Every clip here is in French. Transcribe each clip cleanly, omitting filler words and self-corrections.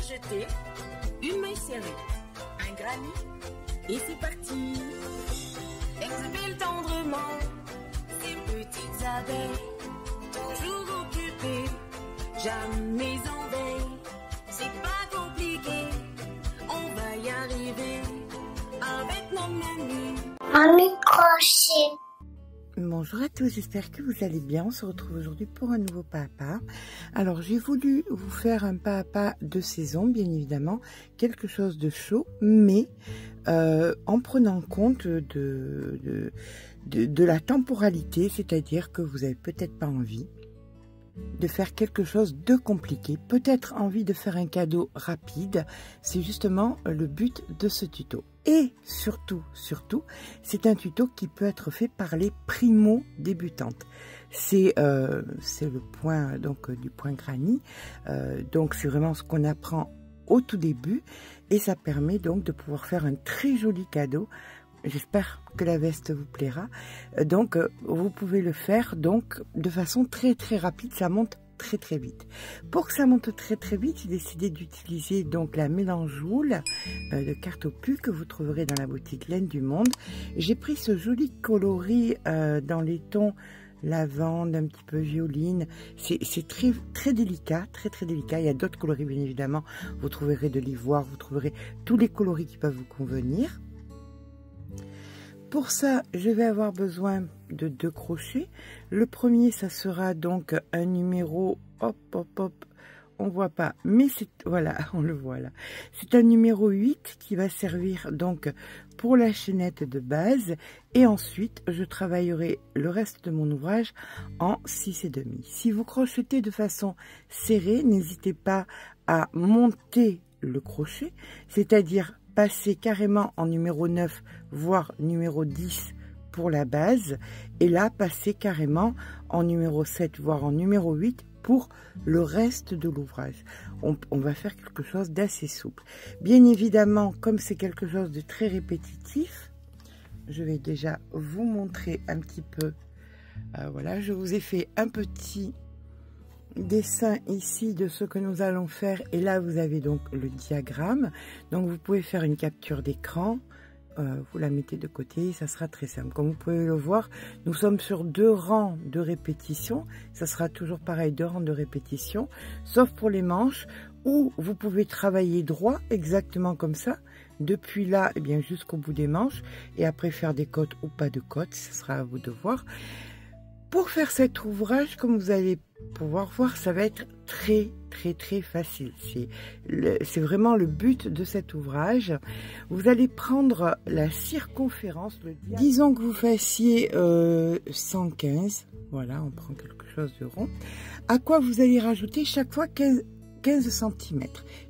jeter, une main serrée, un granit, et c'est parti. Exhibile tendrement ces petites abeilles, toujours occupées, jamais en veille. C'est pas compliqué, on va y arriver avec mon menu. Un microchet. Bonjour à tous, j'espère que vous allez bien. On se retrouve aujourd'hui pour un nouveau pas à pas. Alors j'ai voulu vous faire un pas à pas de saison, bien évidemment, quelque chose de chaud, mais en prenant compte de la temporalité, c'est-à-dire que vous n'avez peut-être pas envie de faire quelque chose de compliqué, peut-être envie de faire un cadeau rapide. C'est justement le but de ce tuto. Et surtout, c'est un tuto qui peut être fait par les primo-débutantes. C'est le point donc du point granny. Donc c'est vraiment ce qu'on apprend au tout début et ça permet donc de pouvoir faire un très joli cadeau. J'espère que la veste vous plaira. Donc vous pouvez le faire donc de façon très rapide, ça monte très vite. Pour que ça monte très vite, j'ai décidé d'utiliser donc la mélangeoule de Cartopu que vous trouverez dans la boutique Laine du Monde. J'ai pris ce joli coloris dans les tons lavande, un petit peu violine. C'est très délicat, très délicat. Il y a d'autres coloris bien évidemment. Vous trouverez de l'ivoire, vous trouverez tous les coloris qui peuvent vous convenir. Pour ça, je vais avoir besoin de 2 crochets. Le premier, ça sera donc un numéro, hop, on voit pas, mais c'est, voilà, on le voit là. C'est un numéro 8 qui va servir donc pour la chaînette de base. Et ensuite, je travaillerai le reste de mon ouvrage en 6,5. Si vous crochetez de façon serrée, n'hésitez pas à monter le crochet, c'est-à-dire passer carrément en numéro 9, voire numéro 10 pour la base, et là, passer carrément en numéro 7, voire en numéro 8 pour le reste de l'ouvrage. On va faire quelque chose d'assez souple. Bien évidemment, comme c'est quelque chose de très répétitif, je vais déjà vous montrer un petit peu. Voilà, je vous ai fait un petit dessin ici de ce que nous allons faire et là vous avez donc le diagramme. Donc vous pouvez faire une capture d'écran, vous la mettez de côté, ça sera très simple. Comme vous pouvez le voir, nous sommes sur 2 rangs de répétition, ça sera toujours pareil, 2 rangs de répétition, sauf pour les manches où vous pouvez travailler droit exactement comme ça, depuis là et bien jusqu'au bout des manches, et après faire des côtes ou pas de côtes, ce sera à vous de voir. Pour faire cet ouvrage, comme vous allez pouvoir voir, ça va être très facile. C'est vraiment le but de cet ouvrage. Vous allez prendre la circonférence, disons que vous fassiez 115, voilà, on prend quelque chose de rond, à quoi vous allez rajouter chaque fois 15 cm,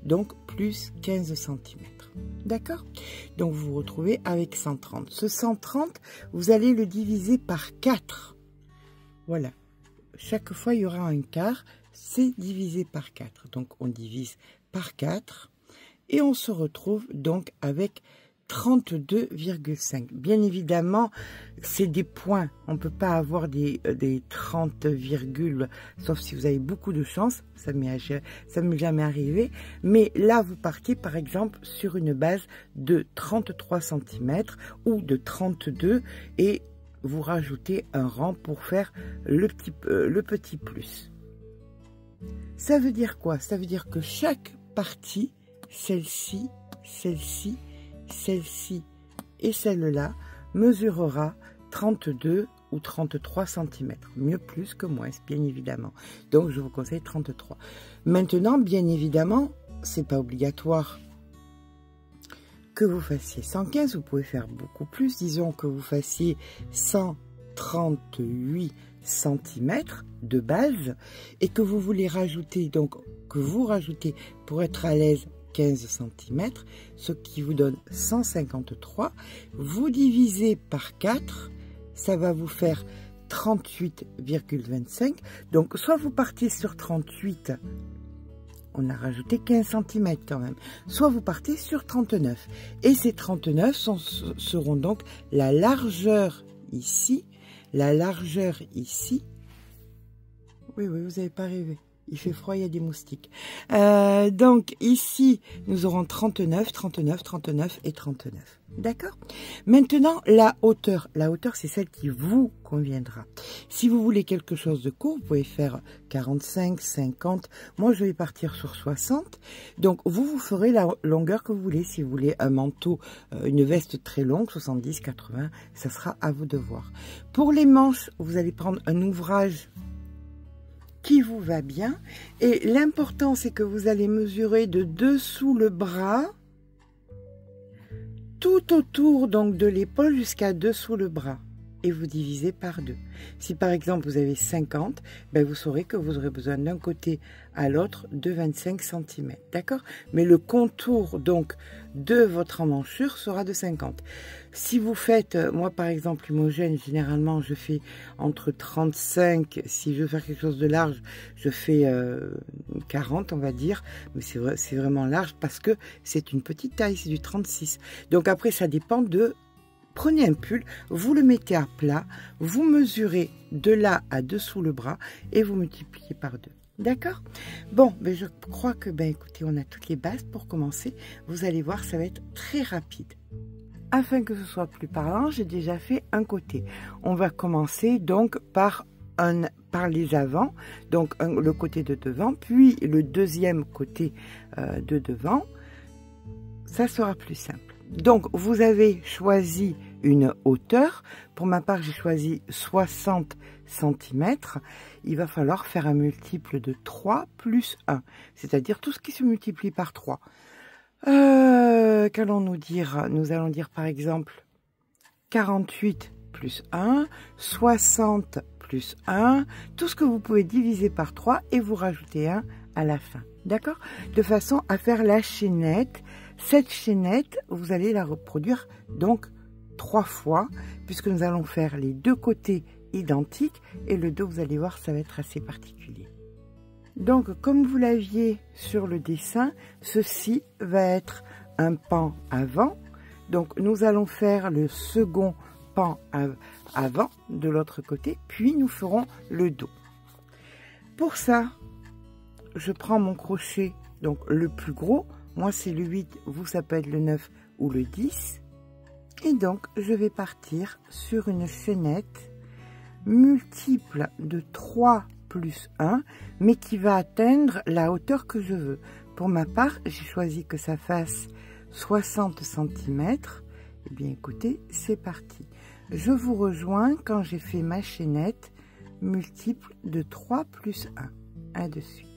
donc plus 15 cm. D'accord? Donc vous vous retrouvez avec 130. Ce 130, vous allez le diviser par 4. Voilà, chaque fois il y aura un quart, c'est divisé par 4. Donc on divise par 4 et on se retrouve donc avec 32,5. Bien évidemment, c'est des points, on ne peut pas avoir des 30 virgules, sauf si vous avez beaucoup de chance, ça ne m'est jamais arrivé. Mais là, vous partez par exemple sur une base de 33 cm ou de 32 et vous rajoutez un rang pour faire le petit plus. Ça veut dire quoi? Ça veut dire que chaque partie, celle-ci, celle-ci, celle-ci et celle-là, mesurera 32 ou 33 cm. Mieux plus que moins, bien évidemment. Donc, je vous conseille 33. Maintenant, bien évidemment, c'est pas obligatoire que vous fassiez 115, vous pouvez faire beaucoup plus. Disons que vous fassiez 138 cm de base et que vous voulez rajouter, donc que vous rajoutez pour être à l'aise 15 cm, ce qui vous donne 153. Vous divisez par 4, ça va vous faire 38,25. Donc soit vous partez sur 38, on a rajouté 15 cm quand même. Soit vous partez sur 39. Et ces 39 seront donc la largeur ici, la largeur ici. Oui, vous n'avez pas rêvé. Il fait froid, il y a des moustiques. Donc ici, nous aurons 39, 39, 39 et 39. D'accord? Maintenant, la hauteur. La hauteur, c'est celle qui vous conviendra. Si vous voulez quelque chose de court, vous pouvez faire 45, 50. Moi, je vais partir sur 60. Donc, vous ferez la longueur que vous voulez. Si vous voulez un manteau, une veste très longue, 70, 80, ça sera à vous de voir. Pour les manches, vous allez prendre un ouvrage qui vous va bien. Et l'important, c'est que vous allez mesurer de dessous le bras, tout autour donc de l'épaule jusqu'à dessous le bras. Et vous divisez par 2. Si par exemple vous avez 50, ben vous saurez que vous aurez besoin d'un côté à l'autre de 25 cm. D'accord? Mais le contour donc de votre emmanchure sera de 50. Si vous faites, moi par exemple homogène, généralement je fais entre 35, si je veux faire quelque chose de large, je fais 40 on va dire. Mais c'est vraiment large parce que c'est une petite taille, c'est du 36. Donc après ça dépend de... Prenez un pull, vous le mettez à plat, vous mesurez de là à dessous le bras et vous multipliez par 2. D'accord? Bon, ben je crois que, écoutez, on a toutes les bases pour commencer. Vous allez voir, ça va être très rapide. Afin que ce soit plus parlant, j'ai déjà fait un côté. On va commencer donc par les avants, donc le côté de devant, puis le deuxième côté de devant. Ça sera plus simple. Donc, vous avez choisi une hauteur. Pour ma part, j'ai choisi 60 cm. Il va falloir faire un multiple de 3 plus 1, c'est-à-dire tout ce qui se multiplie par 3. Qu'allons-nous dire? Nous allons dire par exemple 48 plus 1, 60 plus 1, tout ce que vous pouvez diviser par 3 et vous rajoutez 1 à la fin. D'accord? De façon à faire la chaînette. Cette chaînette, vous allez la reproduire donc 3 fois, puisque nous allons faire les deux côtés identiques, et le dos, vous allez voir, ça va être assez particulier. Donc, comme vous l'aviez sur le dessin, ceci va être un pan avant. Donc, nous allons faire le second pan avant de l'autre côté, puis nous ferons le dos. Pour ça, je prends mon crochet, donc le plus gros. Moi, c'est le 8, vous, ça peut être le 9 ou le 10. Et donc, je vais partir sur une chaînette multiple de 3 plus 1, mais qui va atteindre la hauteur que je veux. Pour ma part, j'ai choisi que ça fasse 60 cm. Eh bien, écoutez, c'est parti. Je vous rejoins quand j'ai fait ma chaînette multiple de 3 plus 1. À de suite.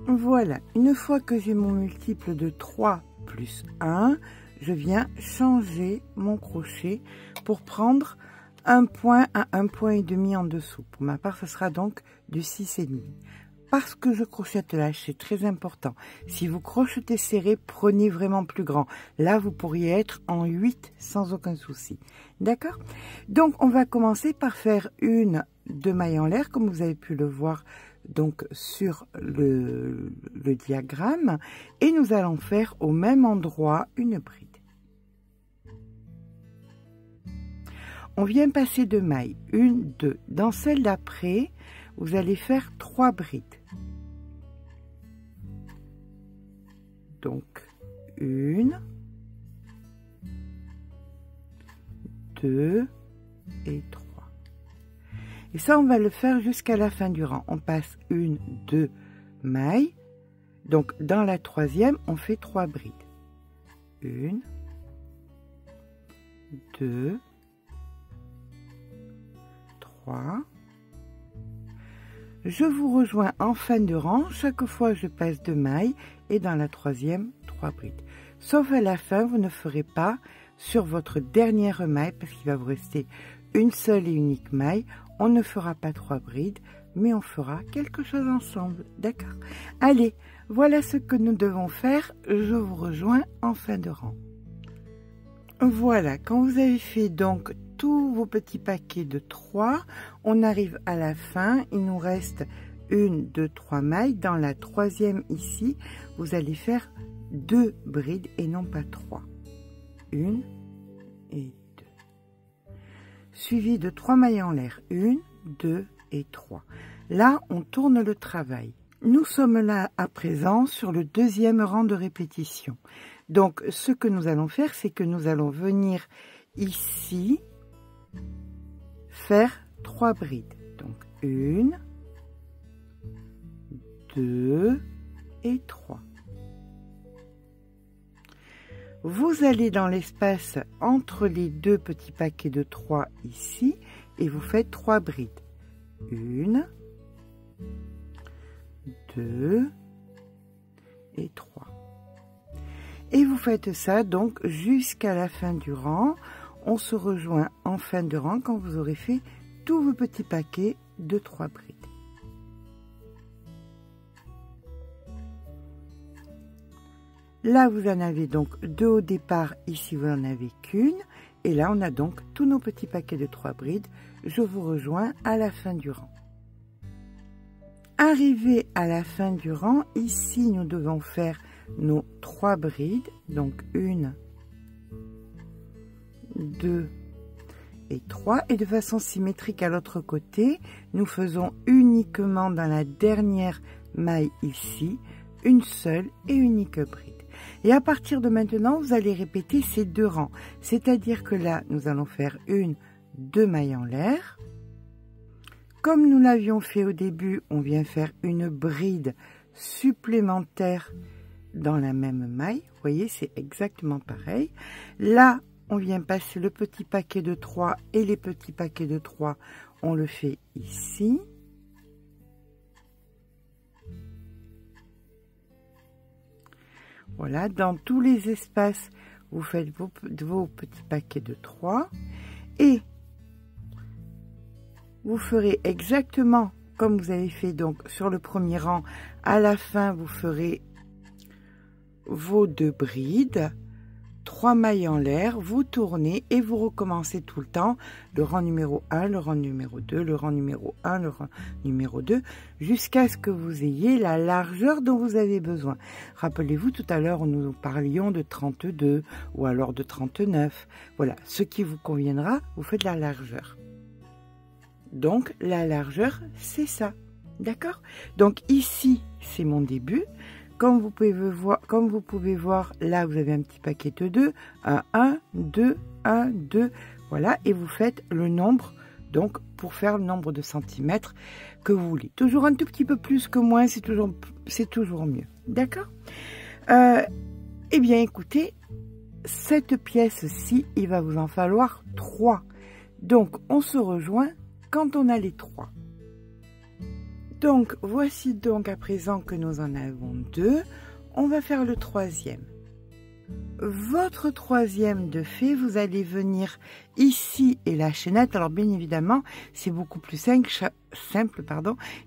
Voilà, une fois que j'ai mon multiple de 3 plus 1, je viens changer mon crochet pour prendre un point à un point et demi en dessous. Pour ma part, ce sera donc du 6,5. Parce que je crochette là, c'est très important. Si vous crochetez serré, prenez vraiment plus grand. Là, vous pourriez être en 8 sans aucun souci. D'accord? Donc, on va commencer par faire une 2 mailles en l'air, comme vous avez pu le voir donc sur le diagramme, et nous allons faire au même endroit une bride. On vient passer 2 mailles, 1, 2. Dans celle d'après, vous allez faire 3 brides. Donc 1, 2 et 3. Et ça, on va le faire jusqu'à la fin du rang. On passe 1, 2 mailles. Donc, dans la troisième, on fait 3 brides. 1, 2, 3. Je vous rejoins en fin de rang. Chaque fois, je passe 2 mailles. Et dans la troisième, 3 brides. Sauf à la fin, vous ne ferez pas sur votre dernière maille, parce qu'il va vous rester une seule et unique maille. On ne fera pas 3 brides, mais on fera quelque chose ensemble, d'accord? Allez, voilà ce que nous devons faire. Je vous rejoins en fin de rang. Voilà, quand vous avez fait donc tous vos petits paquets de 3, on arrive à la fin. Il nous reste 1, 2, 3 mailles. Dans la troisième ici, vous allez faire 2 brides et non pas 3. 1 et 2. Suivi de 3 mailles en l'air. 1, 2 et 3. Là, on tourne le travail. Nous sommes là à présent sur le deuxième rang de répétition. Donc, ce que nous allons faire, c'est que nous allons venir ici faire 3 brides. Donc, 1, 2 et 3. Vous allez dans l'espace entre les deux petits paquets de 3 ici et vous faites 3 brides. 1, 2 et 3. Et vous faites ça donc jusqu'à la fin du rang. On se rejoint en fin de rang quand vous aurez fait tous vos petits paquets de 3 brides. Là, vous en avez donc 2 au départ, ici vous n'en avez qu'une. Et là, on a donc tous nos petits paquets de 3 brides. Je vous rejoins à la fin du rang. Arrivé à la fin du rang, ici, nous devons faire nos 3 brides. Donc 1, 2 et 3. Et de façon symétrique à l'autre côté, nous faisons uniquement dans la dernière maille ici, une seule et unique bride. Et à partir de maintenant, vous allez répéter ces 2 rangs. C'est-à-dire que là, nous allons faire 1, 2 mailles en l'air. Comme nous l'avions fait au début, on vient faire une bride supplémentaire dans la même maille. Vous voyez, c'est exactement pareil. Là, on vient passer le petit paquet de 3 et les petits paquets de 3, on le fait ici. Voilà, dans tous les espaces, vous faites vos petits paquets de 3 et vous ferez exactement comme vous avez fait donc sur le premier rang. À la fin, vous ferez vos 2 brides, 3 mailles en l'air, vous tournez et vous recommencez tout le temps le rang numéro 1, le rang numéro 2, le rang numéro 1, le rang numéro 2, jusqu'à ce que vous ayez la largeur dont vous avez besoin. Rappelez-vous, tout à l'heure, nous parlions de 32 ou alors de 39. Voilà, ce qui vous conviendra, vous faites la largeur. Donc, la largeur, c'est ça. D'accord? Donc, ici, c'est mon début. Comme vous pouvez voir, là, vous avez un petit paquet de 2. 1, 2, 1, 2. Voilà, et vous faites le nombre, donc, pour faire le nombre de centimètres que vous voulez. Toujours un tout petit peu plus que moins, c'est toujours mieux. D'accord? Eh bien, écoutez, cette pièce-ci, il va vous en falloir 3. Donc, on se rejoint quand on a les 3. Donc, voici donc à présent que nous en avons 2. On va faire le 3e. Votre 3e de fait, vous allez venir ici et la chaînette. Alors, bien évidemment, c'est beaucoup plus simple,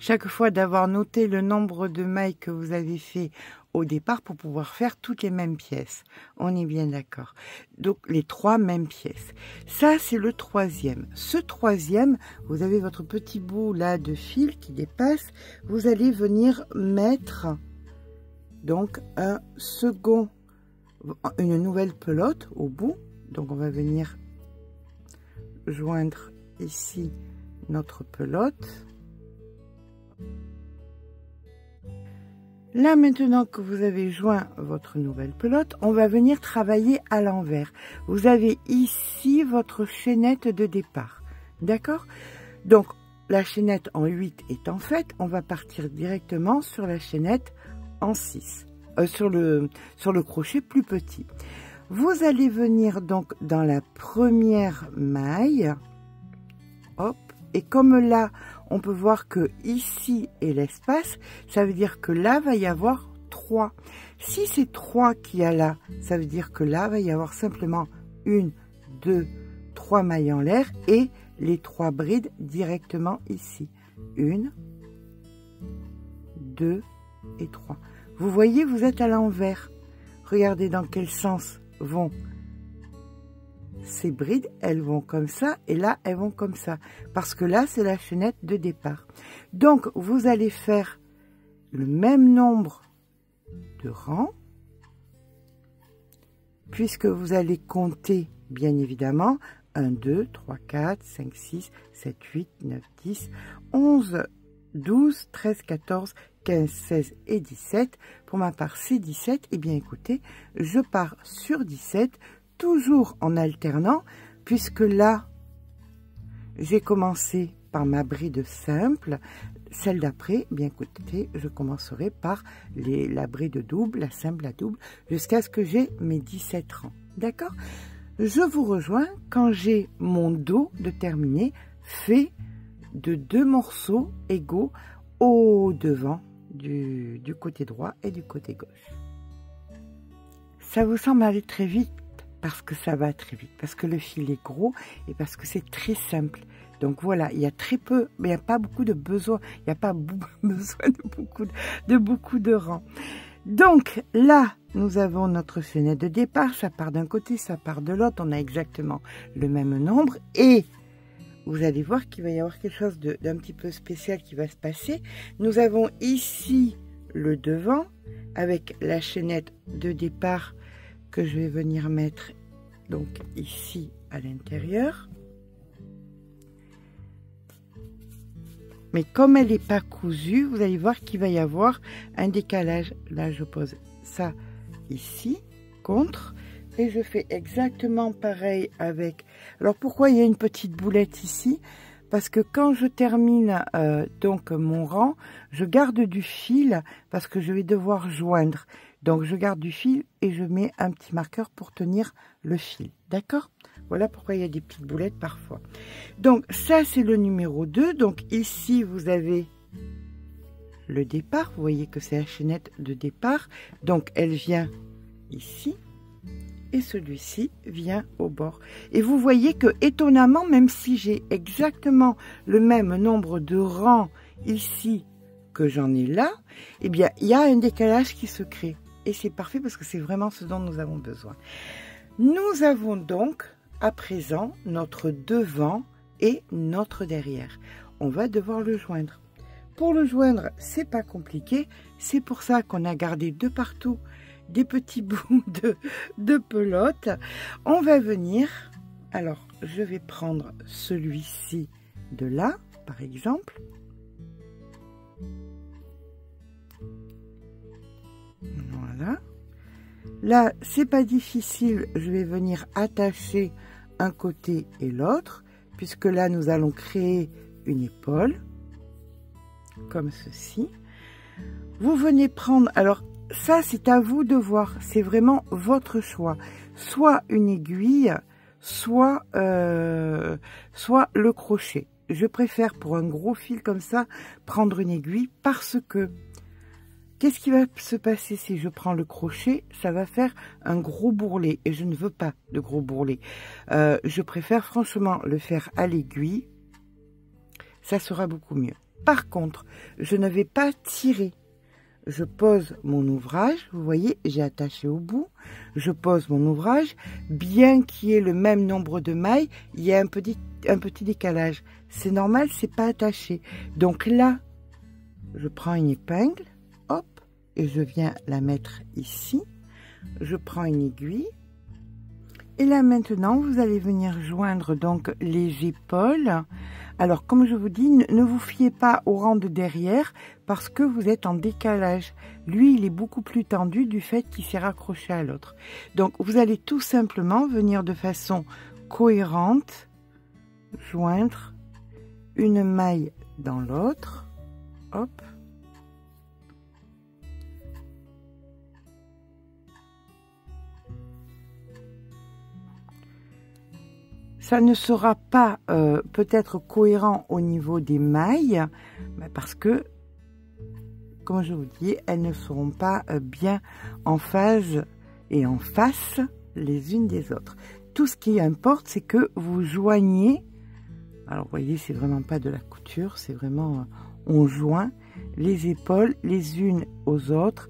chaque fois d'avoir noté le nombre de mailles que vous avez fait au départ pour pouvoir faire toutes les mêmes pièces. On est bien d'accord. Donc, les 3 mêmes pièces. Ça, c'est le 3e. Ce 3e, vous avez votre petit bout là de fil qui dépasse. Vous allez venir mettre donc une nouvelle pelote au bout. Donc, on va venir joindre ici notre pelote. Là, maintenant que vous avez joint votre nouvelle pelote, on va venir travailler à l'envers. Vous avez ici votre chaînette de départ. D'accord? Donc, la chaînette en 8 étant faite, on va partir directement sur la chaînette en 6. Sur le crochet plus petit. Vous allez venir donc dans la première maille. Hop. Et comme là, on peut voir que ici est l'espace, ça veut dire que là, va y avoir 3. Si c'est 3 qu'il y a là, ça veut dire que là, va y avoir simplement 1, 2, 3 mailles en l'air et les 3 brides directement ici. 1, 2 et 3. Vous voyez, vous êtes à l'envers. Regardez dans quel sens vont ces brides, elles vont comme ça et là elles vont comme ça parce que là c'est la chaînette de départ. Donc vous allez faire le même nombre de rangs puisque vous allez compter bien évidemment 1, 2, 3, 4, 5, 6, 7, 8, 9, 10, 11 12, 13, 14, 15, 16 et 17. Pour ma part, c'est 17. Eh bien, écoutez, je pars sur 17, toujours en alternant, puisque là, j'ai commencé par ma bride simple. Celle d'après, bien écoutez, je commencerai par la bride double, la simple, la double, jusqu'à ce que j'ai mes 17 rangs. D'accord? Je vous rejoins quand j'ai mon dos de terminé fait de 2 morceaux égaux au devant du côté droit et du côté gauche. Ça vous semble aller très vite parce que ça va très vite, parce que le fil est gros et parce que c'est très simple. Donc voilà, il y a très peu, mais il n'y a pas beaucoup de besoin, il n'y a pas besoin de beaucoup de rangs. Donc là, nous avons notre fenêtre de départ, ça part d'un côté, ça part de l'autre, on a exactement le même nombre et vous allez voir qu'il va y avoir quelque chose d'un petit peu spécial qui va se passer. Nous avons ici le devant avec la chaînette de départ que je vais venir mettre donc ici à l'intérieur. Mais comme elle n'est pas cousue, vous allez voir qu'il va y avoir un décalage. Là, je pose ça ici, contre. Et je fais exactement pareil avec... Alors, pourquoi il y a une petite boulette ici? Parce que quand je termine donc mon rang, je garde du fil parce que je vais devoir joindre. Donc, je garde du fil et je mets un petit marqueur pour tenir le fil. D'accord? Voilà pourquoi il y a des petites boulettes parfois. Donc, ça, c'est le numéro 2. Donc, ici, vous avez le départ. Vous voyez que c'est la chaînette de départ. Donc, elle vient ici. Et celui-ci vient au bord. Et vous voyez que, étonnamment, même si j'ai exactement le même nombre de rangs ici que j'en ai là, eh bien, il y a un décalage qui se crée. Et c'est parfait parce que c'est vraiment ce dont nous avons besoin. Nous avons donc, à présent, notre devant et notre derrière. On va devoir le joindre. Pour le joindre, c'est pas compliqué. C'est pour ça qu'on a gardé de partout des petits bouts de pelote. On va venir, alors je vais prendre celui-ci de là, par exemple. Voilà. Là, c'est pas difficile, je vais venir attacher un côté et l'autre, puisque là, nous allons créer une épaule, comme ceci. Vous venez prendre, alors, ça, c'est à vous de voir. C'est vraiment votre choix. Soit une aiguille, soit le crochet. Je préfère, pour un gros fil comme ça, prendre une aiguille parce que qu'est-ce qui va se passer si je prends le crochet? Ça va faire un gros bourrelet et je ne veux pas de gros bourrelet. Je préfère franchement le faire à l'aiguille. Ça sera beaucoup mieux. Par contre, je ne vais pas tirer. Je pose mon ouvrage, vous voyez, j'ai attaché au bout, je pose mon ouvrage, bien qu'il y ait le même nombre de mailles, il y a un petit décalage. C'est normal, c'est pas attaché. Donc là, je prends une épingle, hop, et je viens la mettre ici. Je prends une aiguille. Et là maintenant, vous allez venir joindre donc les épaules. Alors, comme je vous dis, ne vous fiez pas au rang de derrière parce que vous êtes en décalage. Lui, il est beaucoup plus tendu du fait qu'il s'est raccroché à l'autre. Donc, vous allez tout simplement venir de façon cohérente joindre une maille dans l'autre. Hop. Ça ne sera pas peut-être cohérent au niveau des mailles, parce que, comme je vous dis, elles ne seront pas bien en phase et en face les unes des autres. Tout ce qui importe, c'est que vous joignez. Alors, vous voyez, c'est vraiment pas de la couture, c'est vraiment, on joint les épaules les unes aux autres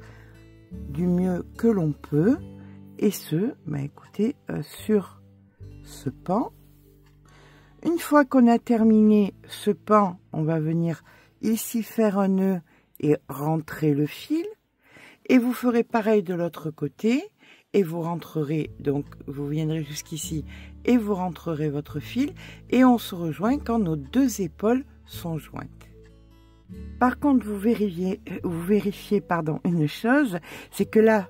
du mieux que l'on peut. Et ce, écoutez, sur ce pan. Une fois qu'on a terminé ce pan, on va venir ici faire un nœud et rentrer le fil. Et vous ferez pareil de l'autre côté. Et vous rentrerez, donc vous viendrez jusqu'ici et vous rentrerez votre fil. Et on se rejoint quand nos deux épaules sont jointes. Par contre, vous vérifiez pardon, une chose, c'est que là,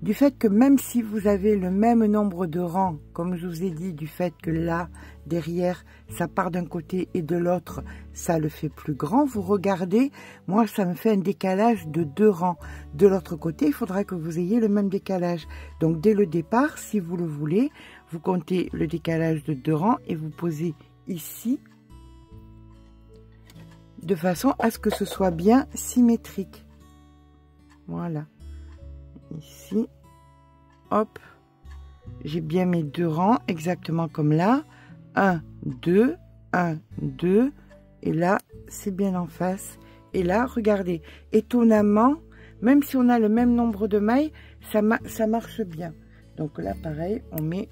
du fait que même si vous avez le même nombre de rangs, comme je vous ai dit, du fait que là, derrière, ça part d'un côté et de l'autre, ça le fait plus grand, vous regardez, moi, ça me fait un décalage de 2 rangs. De l'autre côté, il faudra que vous ayez le même décalage. Donc, dès le départ, si vous le voulez, vous comptez le décalage de 2 rangs et vous posez ici, de façon à ce que ce soit bien symétrique. Voilà. Ici, hop, j'ai bien mes 2 rangs, exactement comme là. 1, 2, 1, 2, et là, c'est bien en face. Et là, regardez, étonnamment, même si on a le même nombre de mailles, ça marche bien. Donc là, pareil, on met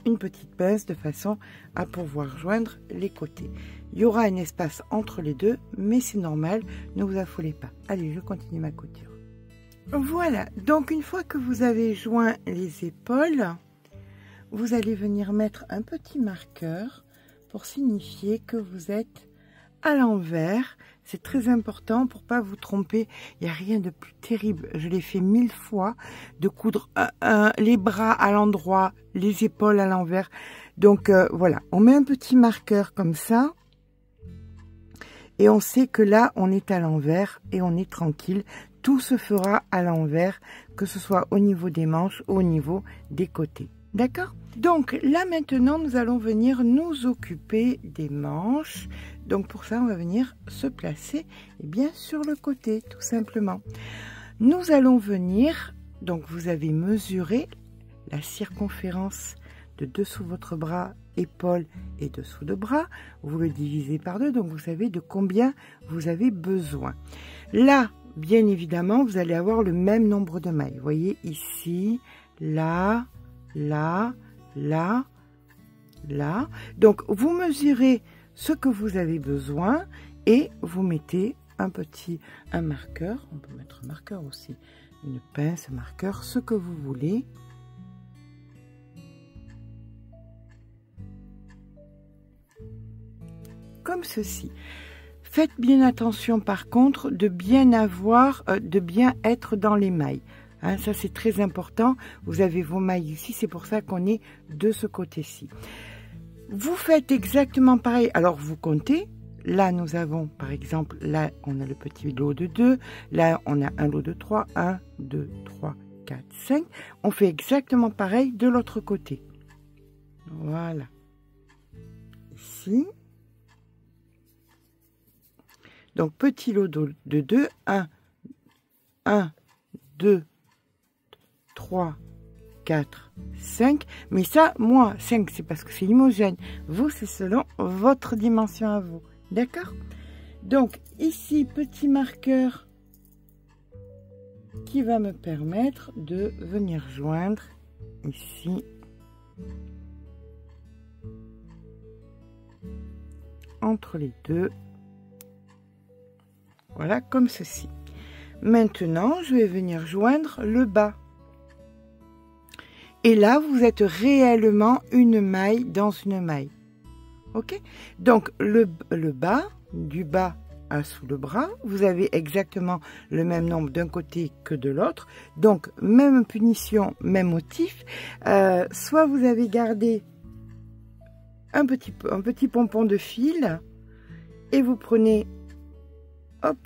une petite pince de façon à pouvoir joindre les côtés. Il y aura un espace entre les deux, mais c'est normal, ne vous affolez pas. Allez, je continue ma couture. Voilà, donc une fois que vous avez joint les épaules, vous allez venir mettre un petit marqueur pour signifier que vous êtes à l'envers. C'est très important pour pas vous tromper. Il n'y a rien de plus terrible, je l'ai fait 1000 fois, de coudre les bras à l'endroit, les épaules à l'envers. Donc voilà, on met un petit marqueur comme ça. Et on sait que là, on est à l'envers et on est tranquille. Tout se fera à l'envers, que ce soit au niveau des manches ou au niveau des côtés. D'accord? Donc là, maintenant, nous allons venir nous occuper des manches. Donc pour ça, on va venir se placer bien sur le côté, tout simplement. Nous allons venir, donc vous avez mesuré la circonférence de dessous votre bras, épaule et dessous de bras, vous le divisez par 2, donc vous savez de combien vous avez besoin. Là, bien évidemment, vous allez avoir le même nombre de mailles. Vous voyez ici, là, là, là, là. Donc vous mesurez ce que vous avez besoin et vous mettez un marqueur. On peut mettre un marqueur aussi, une pince, un marqueur, ce que vous voulez. Comme ceci. Faites bien attention par contre de bien être dans les mailles. Hein, ça c'est très important. Vous avez vos mailles ici, c'est pour ça qu'on est de ce côté-ci. Vous faites exactement pareil. Alors vous comptez. Là nous avons par exemple, là on a le petit lot de 2. Là on a un lot de 3. 1, 2, 3, 4, 5. On fait exactement pareil de l'autre côté. Voilà. Ici. Donc, petit lot de 2, 1, 2, 3, 4, 5. Mais ça, moi, 5, c'est parce que c'est homogène. Vous, c'est selon votre dimension à vous. D'accord? Donc, ici, petit marqueur qui va me permettre de venir joindre ici entre les deux. Voilà, comme ceci. Maintenant, je vais venir joindre le bas. Et là, vous êtes réellement une maille dans une maille. Ok? Donc, le bas, du bas à sous le bras, vous avez exactement le même nombre d'un côté que de l'autre. Donc, même punition, même motif. Soit vous avez gardé un petit pompon de fil et vous prenez... Hop,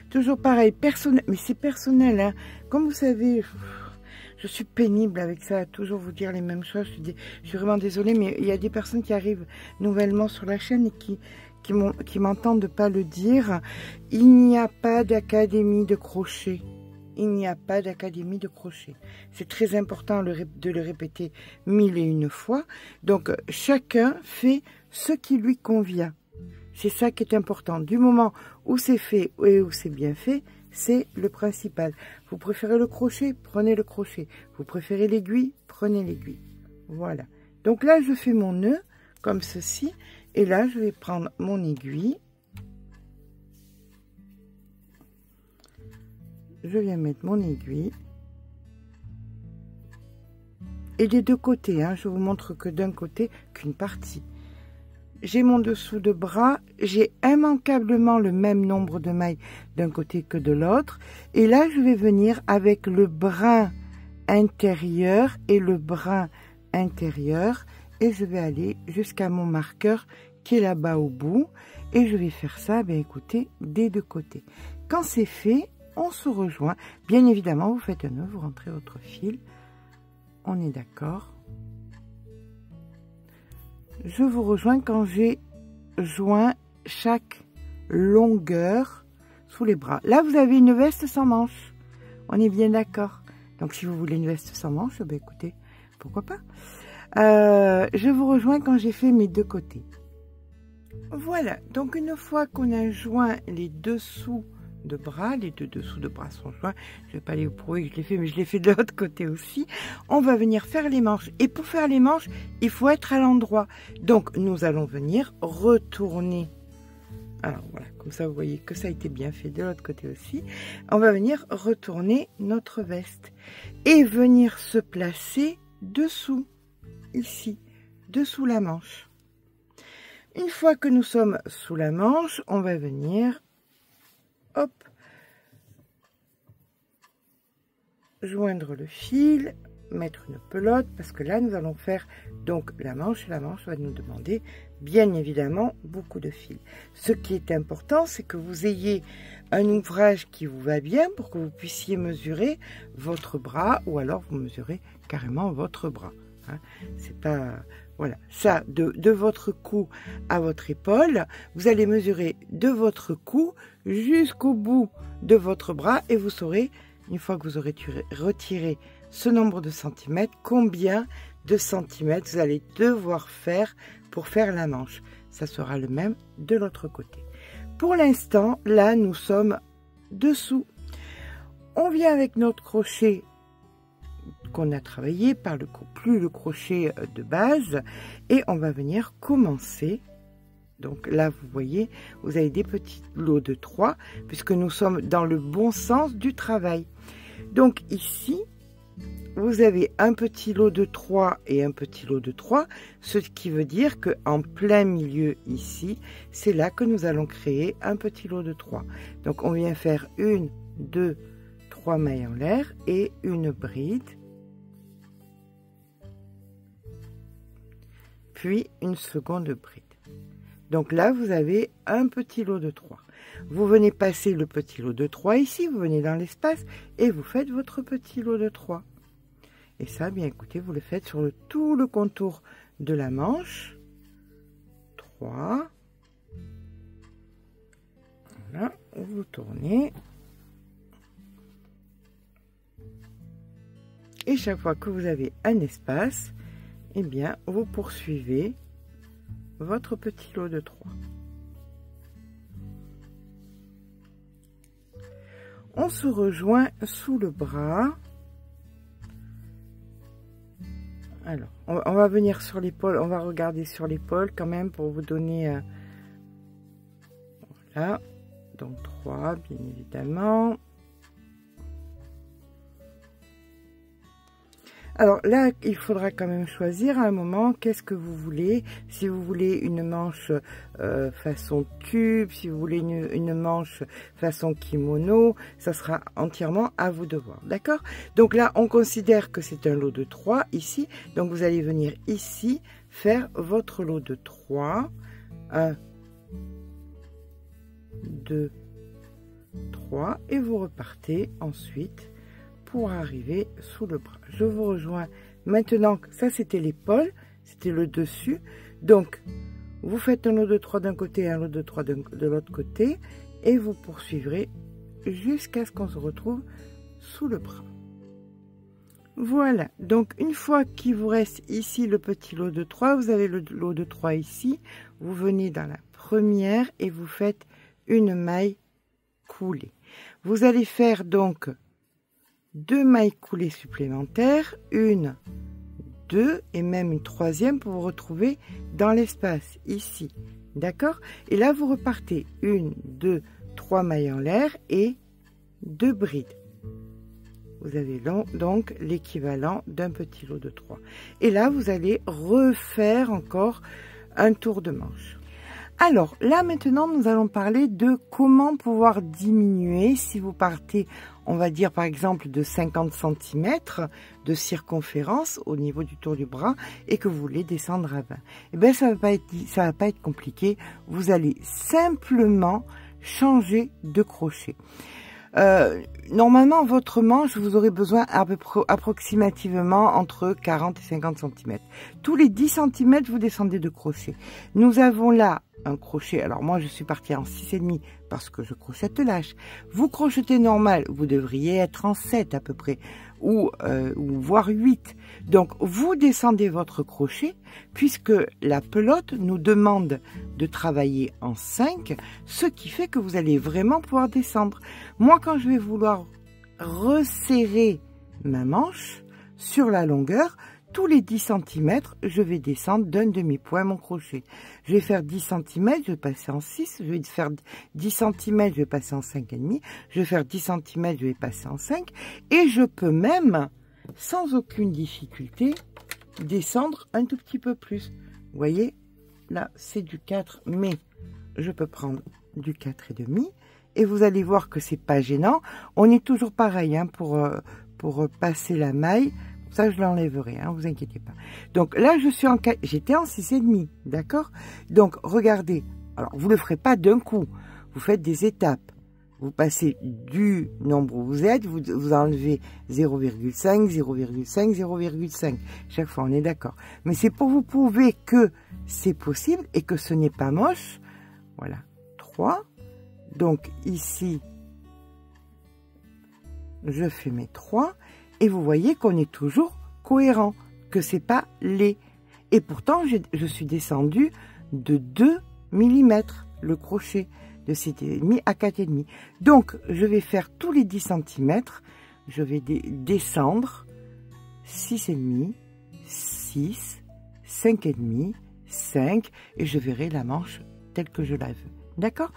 toujours pareil, personnel, mais c'est personnel, hein. Comme vous savez, je suis pénible avec ça, à toujours vous dire les mêmes choses. Je suis vraiment désolée, mais il y a des personnes qui arrivent nouvellement sur la chaîne et qui m'entendent de pas le dire. Il n'y a pas d'académie de crochet. Il n'y a pas d'académie de crochet. C'est très important de le répéter 1001 fois. Donc, chacun fait ce qui lui convient. C'est ça qui est important. Du moment où c'est fait et où c'est bien fait, c'est le principal. Vous préférez le crochet, prenez le crochet. Vous préférez l'aiguille, prenez l'aiguille. Voilà. Donc là, je fais mon nœud comme ceci. Et là, je vais prendre mon aiguille. Je viens mettre mon aiguille. Et des deux côtés, hein, je vous montre que d'un côté, qu'une partie. j'ai mon dessous de bras, j'ai immanquablement le même nombre de mailles d'un côté que de l'autre. Et là, je vais venir avec le brin intérieur et le brin intérieur. Et je vais aller jusqu'à mon marqueur qui est là-bas au bout. Et je vais faire ça, ben écoutez, des deux côtés. Quand c'est fait, on se rejoint. Bien évidemment, vous faites un nœud, vous rentrez votre fil. On est d'accord. Je vous rejoins quand j'ai joint chaque longueur sous les bras. Là, vous avez une veste sans manches. On est bien d'accord. Donc, si vous voulez une veste sans manches, ben écoutez, pourquoi pas. Je vous rejoins quand j'ai fait mes deux côtés. Voilà. Donc, une fois qu'on a joint les dessous de bras, les deux dessous de bras sont joints. Je ne vais pas aller vous prouver que je l'ai fait, mais je l'ai fait de l'autre côté aussi. On va venir faire les manches. Et pour faire les manches, il faut être à l'endroit. Donc, nous allons venir retourner. Alors, voilà, comme ça, vous voyez que ça a été bien fait de l'autre côté aussi. On va venir retourner notre veste et venir se placer dessous, ici, dessous la manche. Une fois que nous sommes sous la manche, on va venir hop, joindre le fil, mettre une pelote, parce que là, nous allons faire donc la manche. La manche va nous demander, bien évidemment, beaucoup de fil. Ce qui est important, c'est que vous ayez un ouvrage qui vous va bien pour que vous puissiez mesurer votre bras, ou alors vous mesurez carrément votre bras. Hein. C'est pas... Voilà, ça, de votre cou à votre épaule, vous allez mesurer de votre cou jusqu'au bout de votre bras et vous saurez, une fois que vous aurez retiré ce nombre de centimètres, combien de centimètres vous allez devoir faire pour faire la manche. Ça sera le même de l'autre côté. Pour l'instant, là, nous sommes dessous. On vient avec notre crochet qu'on a travaillé par plus le crochet de base et on va venir commencer. Donc là, vous voyez, vous avez des petits lots de 3 puisque nous sommes dans le bon sens du travail. Donc ici, vous avez un petit lot de 3 et un petit lot de 3, ce qui veut dire que en plein milieu ici, c'est là que nous allons créer un petit lot de 3. Donc on vient faire 1, 2, 3 mailles en l'air et une bride. Puis une seconde bride. Donc là, vous avez un petit lot de 3. Vous venez passer le petit lot de 3 ici, vous venez dans l'espace et vous faites votre petit lot de 3. Et ça, bien écoutez, vous le faites sur tout le contour de la manche. 3. Voilà, vous tournez. Et chaque fois que vous avez un espace, eh bien, vous poursuivez votre petit lot de 3. On se rejoint sous le bras. Alors, on va venir sur l'épaule, on va regarder sur l'épaule quand même pour vous donner... voilà, donc 3, bien évidemment. Alors là, il faudra quand même choisir à un moment qu'est-ce que vous voulez. Si vous voulez une manche façon tube, si vous voulez une manche façon kimono, ça sera entièrement à vous de voir. D'accord? Donc là, on considère que c'est un lot de 3 ici. Donc vous allez venir ici faire votre lot de 3. 1, 2, 3. Et vous repartez ensuite pour arriver sous le bras. Je vous rejoins maintenant. Ça, c'était l'épaule, c'était le dessus. Donc, vous faites un lot de 3 d'un côté et un lot de 3 de l'autre côté et vous poursuivrez jusqu'à ce qu'on se retrouve sous le bras. Voilà. Donc, une fois qu'il vous reste ici le petit lot de 3, vous avez le lot de 3 ici. Vous venez dans la première et vous faites une maille coulée. Vous allez faire donc 2 mailles coulées supplémentaires, 1, 2 et même une troisième pour vous retrouver dans l'espace ici, d'accord? Et là vous repartez 1, 2, 3 mailles en l'air et 2 brides. Vous avez donc l'équivalent d'un petit lot de 3. Et là vous allez refaire encore un tour de manche. Alors là maintenant nous allons parler de comment pouvoir diminuer si vous partez, on va dire par exemple de 50 cm de circonférence au niveau du tour du bras et que vous voulez descendre à 20. Eh bien ça va pas être compliqué, vous allez simplement changer de crochet. Normalement, votre manche, vous aurez besoin à peu près approximativement entre 40 et 50 cm. Tous les 10 cm, vous descendez de crochet. Nous avons là un crochet. Alors moi, je suis partie en 6,5 parce que je crochette lâche. Vous crochetez normal, vous devriez être en 7 à peu près, ou voire 8. Donc, vous descendez votre crochet puisque la pelote nous demande de travailler en 5, ce qui fait que vous allez vraiment pouvoir descendre. Moi, quand je vais vouloir resserrer ma manche sur la longueur, tous les 10 cm, je vais descendre d'un demi-point mon crochet. Je vais faire 10 cm, je vais passer en 6, je vais faire 10 cm, je vais passer en 5,5, je vais faire 10 cm, je vais passer en 5, et je peux même, sans aucune difficulté, descendre un tout petit peu plus. Vous voyez, là, c'est du 4, mais je peux prendre du 4,5, et vous allez voir que c'est pas gênant. On est toujours pareil hein, pour passer la maille. Ça, je l'enlèverai, hein, vous inquiétez pas. Donc là, j'étais en 6,5, d'accord? Donc, regardez. Alors, vous le ferez pas d'un coup. Vous faites des étapes. Vous passez du nombre où vous êtes, vous enlevez 0,5, 0,5, 0,5. Chaque fois, on est d'accord. Mais c'est pour vous prouver que c'est possible et que ce n'est pas moche. Voilà. 3. Donc, ici, je fais mes 3. Et vous voyez qu'on est toujours cohérent, que c'est pas laid. Et pourtant, je suis descendue de 2 mm le crochet, de 7,5 à 4,5. Donc, je vais faire tous les 10 cm, je vais descendre 6,5, 6, 5,5, 5, et je verrai la manche telle que je la veux. D'accord ?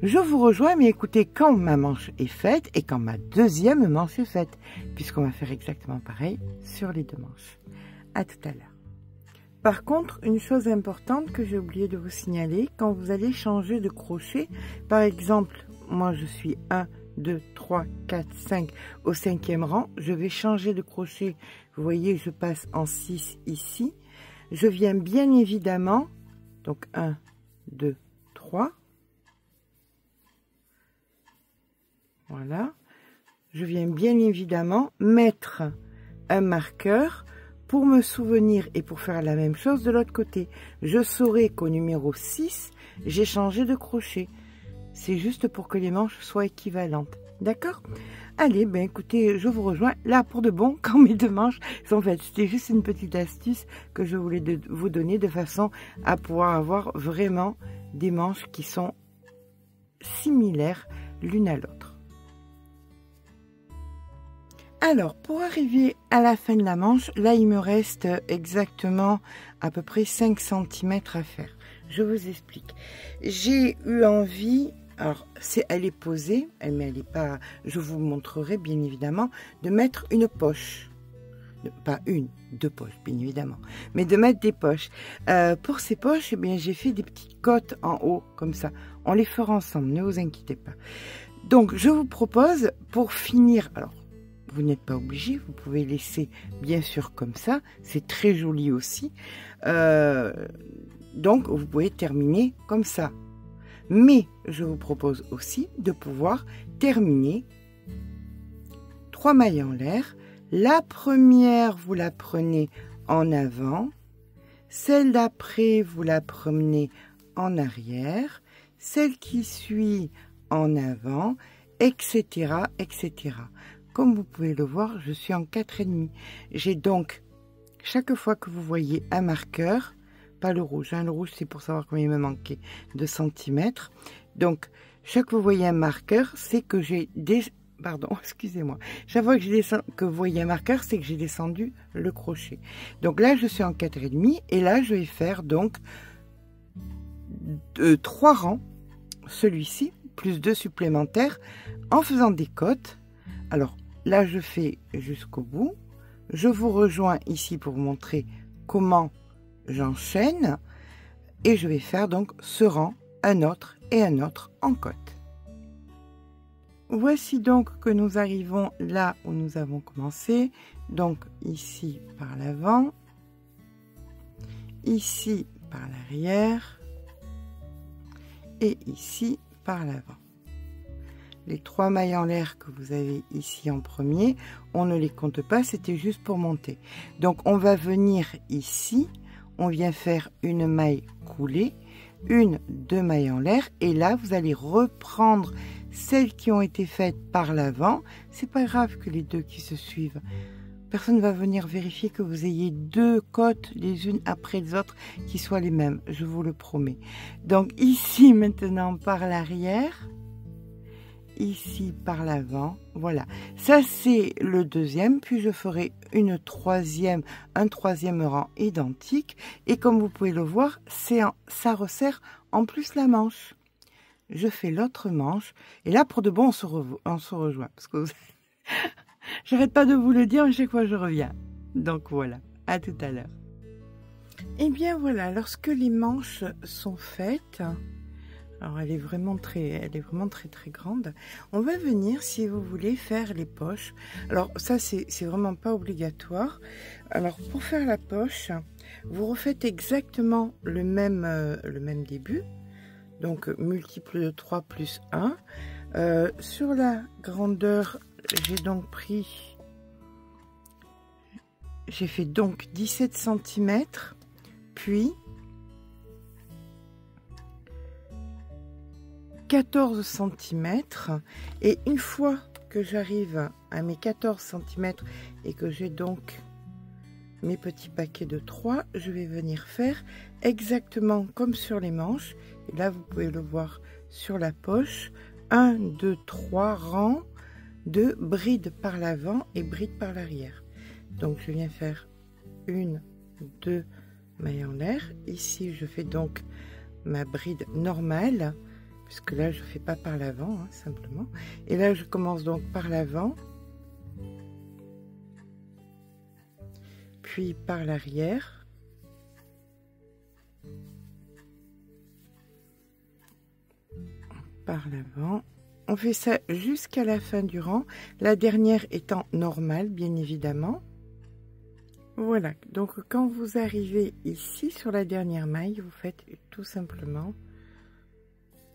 Je vous rejoins, mais écoutez, quand ma manche est faite et quand ma deuxième manche est faite, puisqu'on va faire exactement pareil sur les deux manches. À tout à l'heure. Par contre, une chose importante que j'ai oublié de vous signaler, quand vous allez changer de crochet, par exemple, moi je suis 1, 2, 3, 4, 5 au 5e rang, je vais changer de crochet, vous voyez, je passe en 6 ici, je viens bien évidemment, donc 1, 2, 3, voilà, je viens bien évidemment mettre un marqueur pour me souvenir et pour faire la même chose de l'autre côté. Je saurai qu'au numéro 6, j'ai changé de crochet. C'est juste pour que les manches soient équivalentes. D'accord? Allez, ben écoutez, je vous rejoins là pour de bon quand mes deux manches sont faites. C'était juste une petite astuce que je voulais vous donner de façon à pouvoir avoir vraiment des manches qui sont similaires l'une à l'autre. Alors, pour arriver à la fin de la manche, là, il me reste exactement à peu près 5 cm à faire. Je vous explique. J'ai eu envie, alors, elle est posée, mais elle n'est pas, je vous montrerai bien évidemment, de mettre une poche. Pas une, deux poches, bien évidemment, mais de mettre des poches. Pour ces poches, eh bien, j'ai fait des petites côtes en haut, comme ça. On les fera ensemble, ne vous inquiétez pas. Donc, je vous propose, pour finir, alors, vous n'êtes pas obligé, vous pouvez laisser bien sûr comme ça, c'est très joli aussi. Donc vous pouvez terminer comme ça. Mais je vous propose aussi de pouvoir terminer 3 mailles en l'air. La première, vous la prenez en avant. Celle d'après, vous la prenez en arrière. Celle qui suit en avant, etc., etc. Comme vous pouvez le voir, je suis en 4,5. J'ai donc, chaque fois que vous voyez un marqueur, pas le rouge, hein, le rouge c'est pour savoir combien il me manquait de centimètres. Donc, chaque fois que vous voyez un marqueur, c'est que j'ai pardon, excusez-moi. Chaque fois que vous voyez un marqueur, c'est que j'ai descendu le crochet. Donc là, je suis en 4,5 et là, je vais faire donc 3 rangs, celui-ci, plus 2 supplémentaires, en faisant des côtes. Alors, là, je fais jusqu'au bout. Je vous rejoins ici pour vous montrer comment j'enchaîne. et je vais faire donc ce rang, un autre et un autre en côte. Voici donc que nous arrivons là où nous avons commencé, donc ici par l'avant, ici par l'arrière et ici par l'avant. Les 3 mailles en l'air que vous avez ici en premier, on ne les compte pas, c'était juste pour monter. Donc on va venir ici, on vient faire une maille coulée, 2 mailles en l'air, et là vous allez reprendre celles qui ont été faites par l'avant. C'est pas grave que les 2 qui se suivent. Personne ne va venir vérifier que vous ayez 2 côtes les unes après les autres qui soient les mêmes, je vous le promets. Donc ici maintenant par l'arrière, ici par l'avant, voilà. Ça c'est le deuxième, puis je ferai un troisième rang identique. Et comme vous pouvez le voir, ça resserre en plus la manche. Je fais l'autre manche, et là pour de bon on se rejoint, parce que j'arrête pas de vous le dire, à chaque fois je reviens. Donc voilà, à tout à l'heure. Et bien voilà, lorsque les manches sont faites, alors elle est vraiment très grande, on va venir, si vous voulez, faire les poches. Alors ça c'est vraiment pas obligatoire. Alors pour faire la poche, vous refaites exactement le même début. Donc multiple de 3 plus 1. Sur la grandeur, j'ai fait donc 17 cm, puis 14 cm. Et une fois que j'arrive à mes 14 cm et que j'ai donc mes petits paquets de 3, je vais venir faire exactement comme sur les manches. Et là, vous pouvez le voir sur la poche. 1, 2, 3 rangs de brides par l'avant et brides par l'arrière. Donc, je viens faire 1, 2 mailles en l'air. Ici, je fais donc ma bride normale, puisque là, je ne fais pas par l'avant, hein, simplement. Et là, je commence donc par l'avant, puis par l'arrière. Par l'avant, on fait ça jusqu'à la fin du rang, la dernière étant normale bien évidemment. Voilà, donc quand vous arrivez ici sur la dernière maille, vous faites tout simplement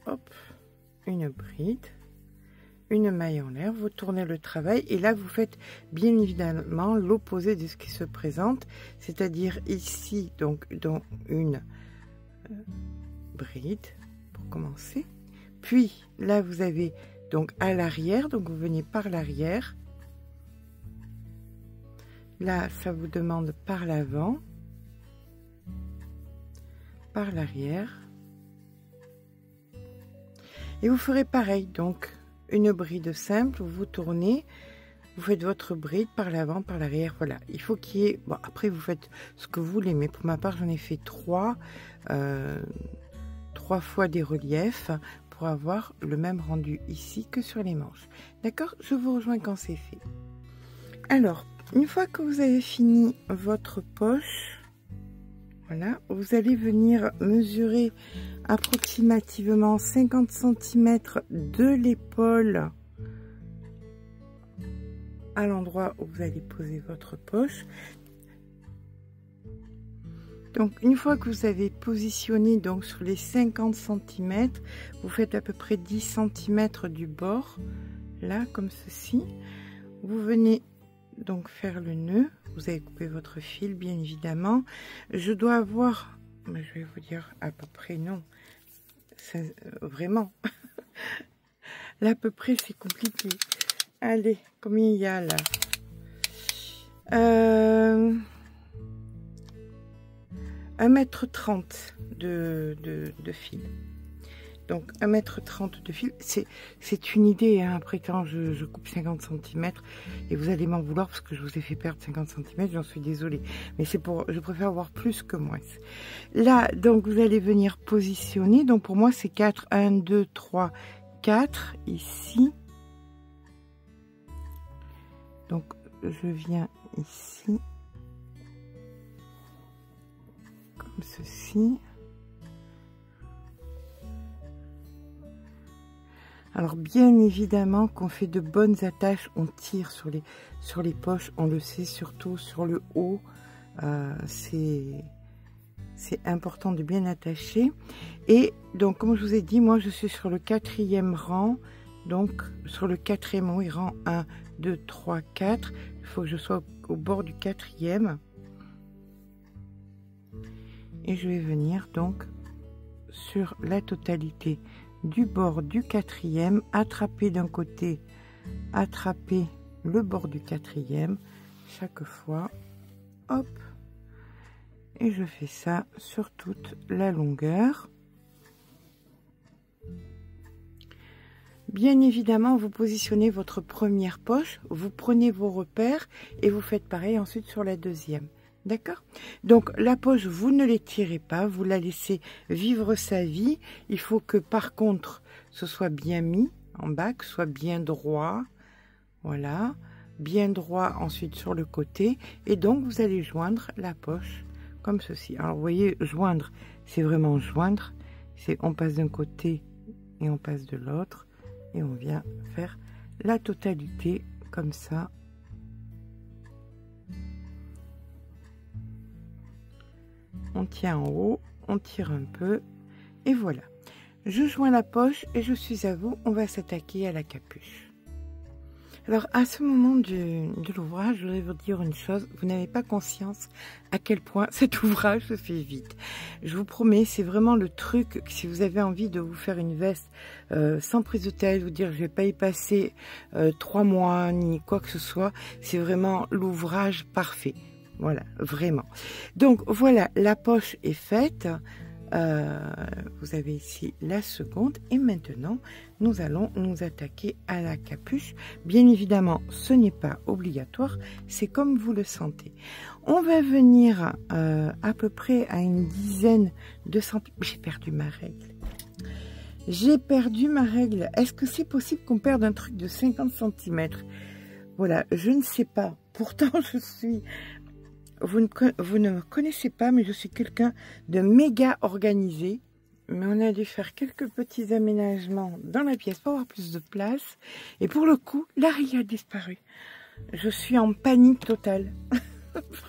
hop, une bride, une maille en l'air, vous tournez le travail et là vous faites bien évidemment l'opposé de ce qui se présente, c'est-à-dire ici donc dans une bride pour commencer. Puis là, vous avez donc à l'arrière, donc vous venez par l'arrière. Là, ça vous demande par l'avant, par l'arrière. Et vous ferez pareil, donc une bride simple, vous tournez, vous faites votre bride par l'avant, par l'arrière. Voilà, il faut qu'il y ait... Bon, après, vous faites ce que vous voulez, mais pour ma part, j'en ai fait 3 fois des reliefs, pour avoir le même rendu ici que sur les manches. D'accord? Je vous rejoins quand c'est fait. Alors, une fois que vous avez fini votre poche, voilà, vous allez venir mesurer approximativement 50 cm de l'épaule à l'endroit où vous allez poser votre poche. Donc une fois que vous avez positionné donc sur les 50 cm, vous faites à peu près 10 cm du bord, là comme ceci. Vous venez donc faire le nœud, vous avez coupé votre fil bien évidemment. Je dois avoir, je vais vous dire à peu près, non, ça, vraiment, là à peu près c'est compliqué. Allez, combien il y a là? 1,30 m de fil. Donc 1,30 m de fil, c'est une idée, hein. Après quand je coupe 50 cm, et vous allez m'en vouloir parce que je vous ai fait perdre 50 cm, j'en suis désolée. Mais c'est pour, je préfère avoir plus que moins. Là, donc vous allez venir positionner, donc pour moi c'est 4, 1, 2, 3, 4, ici. Donc je viens ici. Comme ceci, Alors bien évidemment qu'on fait de bonnes attaches, on tire sur les poches, on le sait, surtout sur le haut, c'est important de bien attacher. Et donc comme je vous ai dit, moi je suis sur le 4e rang, donc sur le 4e rang, 1, 2, 3, 4, il faut que je sois au bord du 4e. Et je vais venir donc sur la totalité du bord du 4e, attraper d'un côté, attraper le bord du 4e chaque fois, hop, et je fais ça sur toute la longueur. Bien évidemment, vous positionnez votre première poche, vous prenez vos repères et vous faites pareil ensuite sur la deuxième. D'accord? Donc la poche, vous ne l'étirez pas, vous la laissez vivre sa vie. Il faut que par contre, ce soit bien mis en bas, que ce soit bien droit. Voilà, bien droit ensuite sur le côté. Et donc vous allez joindre la poche comme ceci. Alors vous voyez, joindre, c'est vraiment joindre. C'est on passe d'un côté et on passe de l'autre. Et on vient faire la totalité comme ça. On tient en haut, on tire un peu et voilà. Je joins la poche et je suis à vous. On va s'attaquer à la capuche. Alors à ce moment de l'ouvrage, je voudrais vous dire une chose. Vous n'avez pas conscience à quel point cet ouvrage se fait vite. Je vous promets, c'est vraiment le truc. Si vous avez envie de vous faire une veste sans prise de tête, vous dire je vais pas y passer 3 mois ni quoi que ce soit, c'est vraiment l'ouvrage parfait. Voilà, vraiment. Donc voilà, la poche est faite. Vous avez ici la seconde. Et maintenant, nous allons nous attaquer à la capuche. Bien évidemment, ce n'est pas obligatoire. C'est comme vous le sentez. On va venir à peu près à une dizaine de centimètres. J'ai perdu ma règle. J'ai perdu ma règle. Est-ce que c'est possible qu'on perde un truc de 50 cm? Voilà, je ne sais pas. Pourtant, je suis... Vous ne me connaissez pas, mais je suis quelqu'un de méga organisé. Mais on a dû faire quelques petits aménagements dans la pièce pour avoir plus de place. Et pour le coup, la règle a disparu. Je suis en panique totale.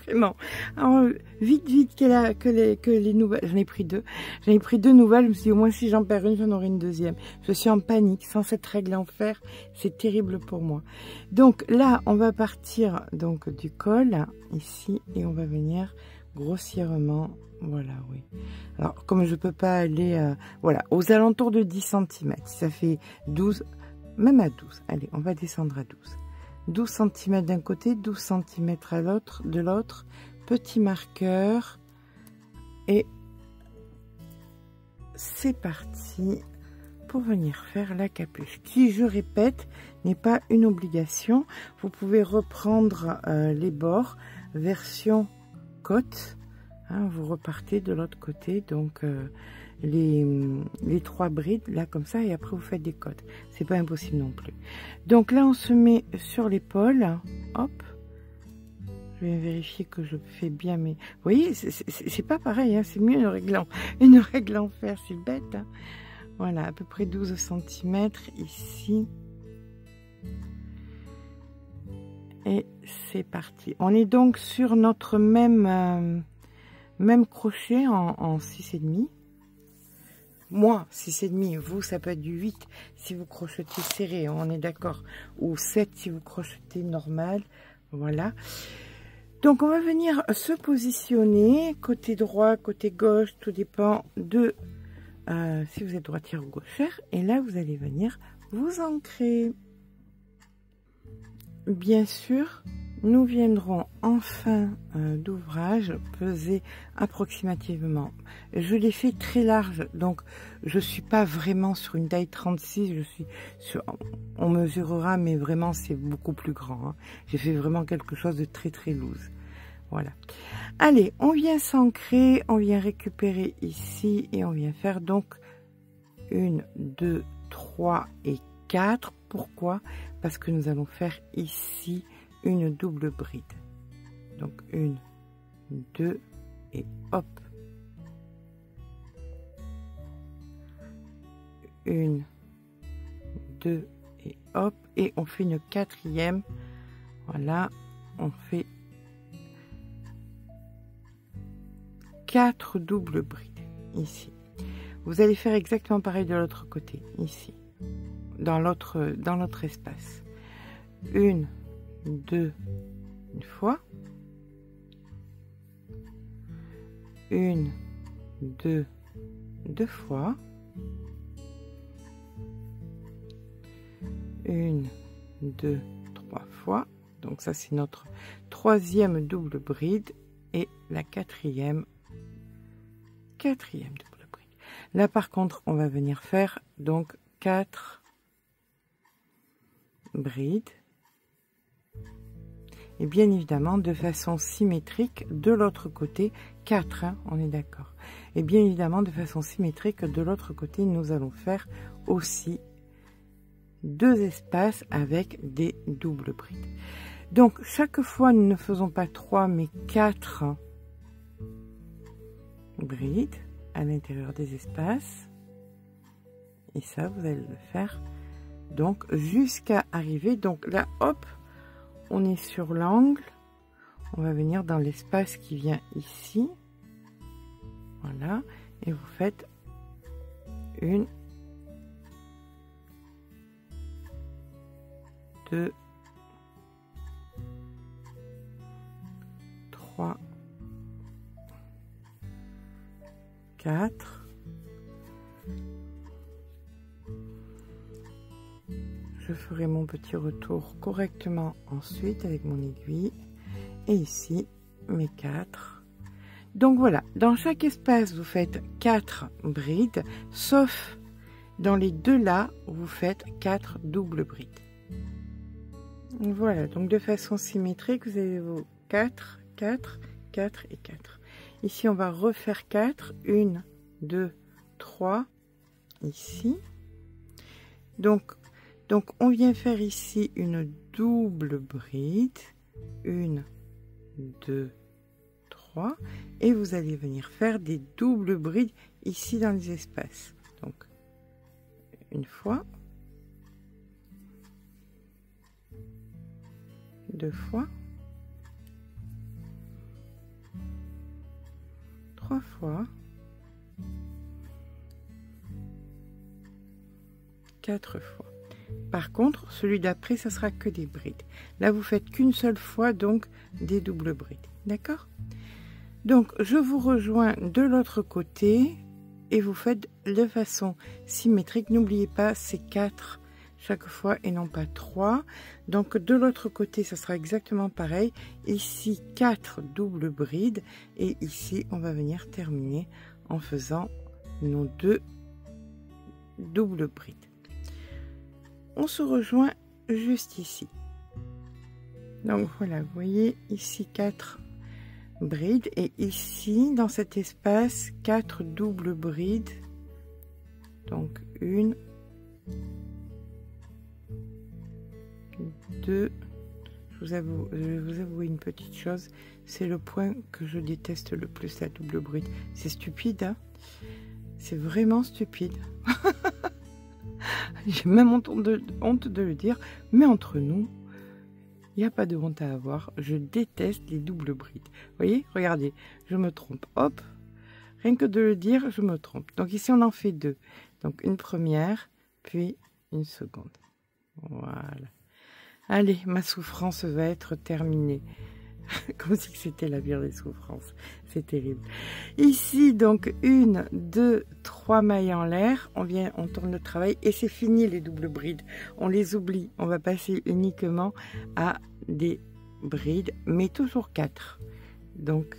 Vraiment. Alors, vite que les nouvelles. J'en ai pris 2. J'en ai pris 2 nouvelles. Je me suis dit, au moins si j'en perds une, j'en aurai une deuxième. Je suis en panique. Sans cette règle en fer, c'est terrible pour moi. Donc là, on va partir donc du col ici et on va venir grossièrement. Voilà, oui. Alors, comme je peux pas aller, voilà, aux alentours de 10 cm. Ça fait 12, même à 12. Allez, on va descendre à 12. 12 cm d'un côté, 12 cm à l'autre, de l'autre, petit marqueur, et c'est parti pour venir faire la capuche, qui, je répète, n'est pas une obligation. Vous pouvez reprendre les bords, version côte, hein, vous repartez de l'autre côté, donc les 3 brides là comme ça, et après vous faites des côtes, c'est pas impossible non plus. Donc là on se met sur l'épaule, hop, je vais vérifier que je fais bien mes, vous voyez, c'est pas pareil, hein, c'est mieux une règle en fer, c'est bête, hein. Voilà, à peu près 12 cm ici, et c'est parti. On est donc sur notre même crochet en 6,5. Moi, 6,5, vous, ça peut être du 8 si vous crochetez serré, on est d'accord. Ou 7 si vous crochetez normal. Voilà. Donc, on va venir se positionner côté droit, côté gauche, tout dépend de si vous êtes droitière ou gauchère. Et là, vous allez venir vous ancrer. Bien sûr, nous viendrons en fin d'ouvrage peser approximativement. Je l'ai fait très large, donc je suis pas vraiment sur une taille 36, je suis sur, on mesurera, mais vraiment c'est beaucoup plus grand, hein. J'ai fait vraiment quelque chose de très très loose. Voilà. Allez, on vient s'ancrer, on vient récupérer ici et on vient faire donc 1, 2, 3 et 4. Pourquoi? Parce que nous allons faire ici une double bride. Donc 1, 2 et hop. 1, 2 et hop, et on fait une quatrième. Voilà, on fait 4 doubles brides ici. Vous allez faire exactement pareil de l'autre côté, ici, dans l'autre espace. 1, 2, une fois. 1, 2, deux fois. 1, 2, 3 fois. Donc ça c'est notre troisième double bride et la quatrième double bride. Là par contre on va venir faire donc 4 brides et bien évidemment de façon symétrique de l'autre côté 4 hein, on est d'accord, et bien évidemment de façon symétrique de l'autre côté nous allons faire aussi 2 espaces avec des doubles brides. Donc chaque fois nous ne faisons pas 3 mais 4 brides à l'intérieur des espaces, et ça vous allez le faire donc jusqu'à arriver, donc là hop on est sur l'angle, on va venir dans l'espace qui vient ici, voilà, et vous faites 1, 2, 3, 4. Je ferai mon petit retour correctement ensuite avec mon aiguille. Et ici, mes 4. Donc voilà, dans chaque espace, vous faites 4 brides, sauf dans les deux là, vous faites 4 doubles brides. Voilà, donc de façon symétrique, vous avez vos 4, 4, 4 et 4. Ici, on va refaire 4. 1, 2, 3. Ici. Donc, on vient faire ici une double bride. 1, 2, 3. Et vous allez venir faire des doubles brides ici dans les espaces. Donc, une fois. 2 fois. 3 fois. 4 fois. Par contre, celui d'après, ça sera que des brides. Là, vous faites qu'une seule fois, donc des doubles brides. D'accord? Donc, je vous rejoins de l'autre côté et vous faites de façon symétrique. N'oubliez pas, c'est 4 chaque fois et non pas 3. Donc, de l'autre côté, ça sera exactement pareil. Ici, 4 doubles brides et ici, on va venir terminer en faisant nos 2 doubles brides. On se rejoint juste ici. Donc voilà, vous voyez ici 4 brides et ici dans cet espace 4 doubles brides. Donc 1, 2, je vais vous avouer une petite chose, c'est le point que je déteste le plus, la double bride. C'est stupide, hein? C'est vraiment stupide. J'ai même honte de le dire, mais entre nous, il n'y a pas de honte à avoir. Je déteste les doubles brides. Vous voyez, regardez, je me trompe. Hop, rien que de le dire, je me trompe. Donc ici, on en fait 2. Donc une première, puis une seconde. Voilà. Allez, ma souffrance va être terminée. Comme si c'était la pire des souffrances. C'est terrible. Ici, donc, 1, 2, 3 mailles en l'air. On tourne le travail et c'est fini les doubles brides. On les oublie. On va passer uniquement à des brides, mais toujours 4. Donc,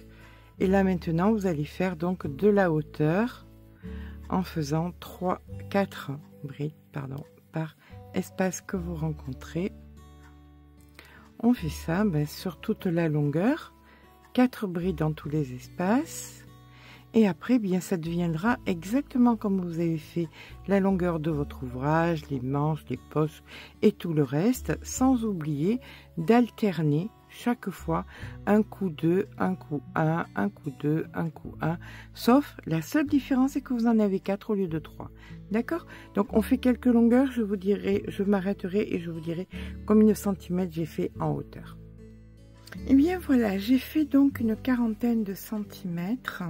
et là maintenant, vous allez faire donc de la hauteur en faisant 4 brides, pardon, par espace que vous rencontrez. On fait ça sur toute la longueur, 4 brides dans tous les espaces, et après bien ça deviendra exactement comme vous avez fait la longueur de votre ouvrage, les manches, les poches et tout le reste, sans oublier d'alterner chaque fois un coup 2, un coup 1, un coup 2, un coup 1, sauf la seule différence c'est que vous en avez 4 au lieu de 3. D'accord? Donc on fait quelques longueurs, je vous dirai, je m'arrêterai et je vous dirai combien de centimètres j'ai fait en hauteur. Et bien voilà, j'ai fait donc une quarantaine de centimètres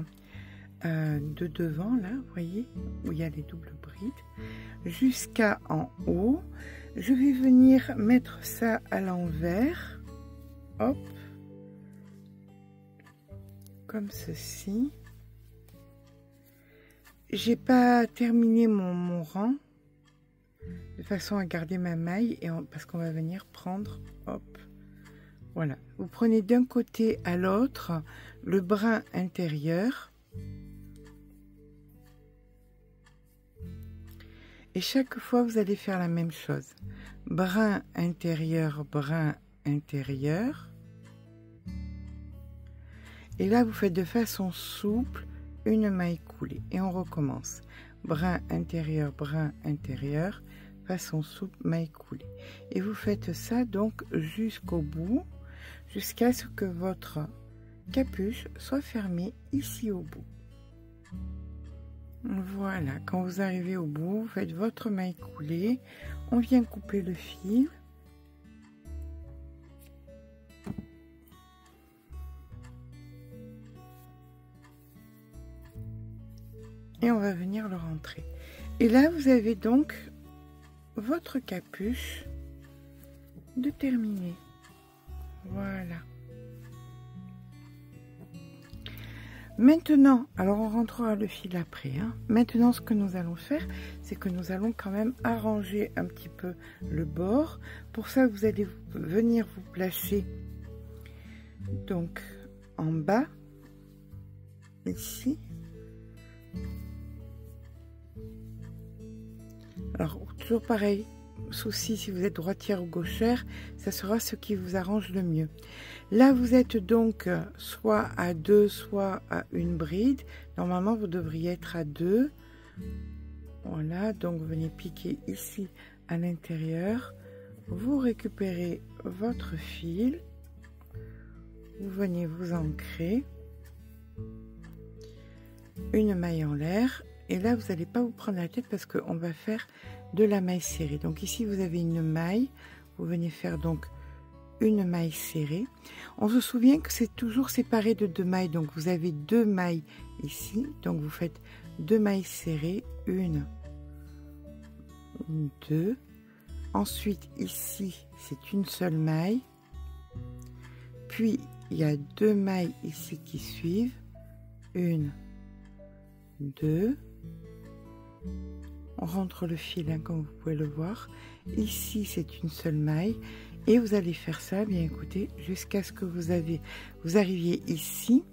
de devant, là, vous voyez, où il y a les doubles brides, jusqu'à en haut. Je vais venir mettre ça à l'envers, hop, comme ceci. J'ai pas terminé mon rang, de façon à garder ma maille, et parce qu'on va venir prendre, hop, voilà. Vous prenez d'un côté à l'autre le brin intérieur, et chaque fois vous allez faire la même chose. Brin intérieur, brin intérieur. Et là, vous faites de façon souple une maille coulée. Et on recommence. Brin intérieur, façon souple, maille coulée. Et vous faites ça donc jusqu'au bout, jusqu'à ce que votre capuche soit fermée ici au bout. Voilà, quand vous arrivez au bout, vous faites votre maille coulée, on vient couper le fil. Et on va venir le rentrer. Et là, vous avez donc votre capuche de terminer. Voilà. Maintenant, alors on rentrera le fil après. Hein. Maintenant, ce que nous allons faire, c'est que nous allons quand même arranger un petit peu le bord. Pour ça, vous allez venir vous placer donc en bas, ici. Alors, toujours pareil, souci si vous êtes droitière ou gauchère, ça sera ce qui vous arrange le mieux. Là, vous êtes donc soit à 2, soit à une bride. Normalement, vous devriez être à 2. Voilà, donc vous venez piquer ici à l'intérieur. Vous récupérez votre fil. Vous venez vous ancrer. Une maille en l'air. Et là, vous n'allez pas vous prendre la tête parce qu'on va faire de la maille serrée. Donc ici, vous avez une maille. Vous venez faire donc une maille serrée. On se souvient que c'est toujours séparé de 2 mailles. Donc vous avez 2 mailles ici. Donc vous faites 2 mailles serrées. 1, 2. Ensuite, ici, c'est une seule maille. Puis, il y a 2 mailles ici qui suivent. 1, 2. On rentre le fil, hein, comme vous pouvez le voir. Ici, c'est une seule maille. Et vous allez faire ça, bien écoutez, jusqu'à ce que vous arriviez ici.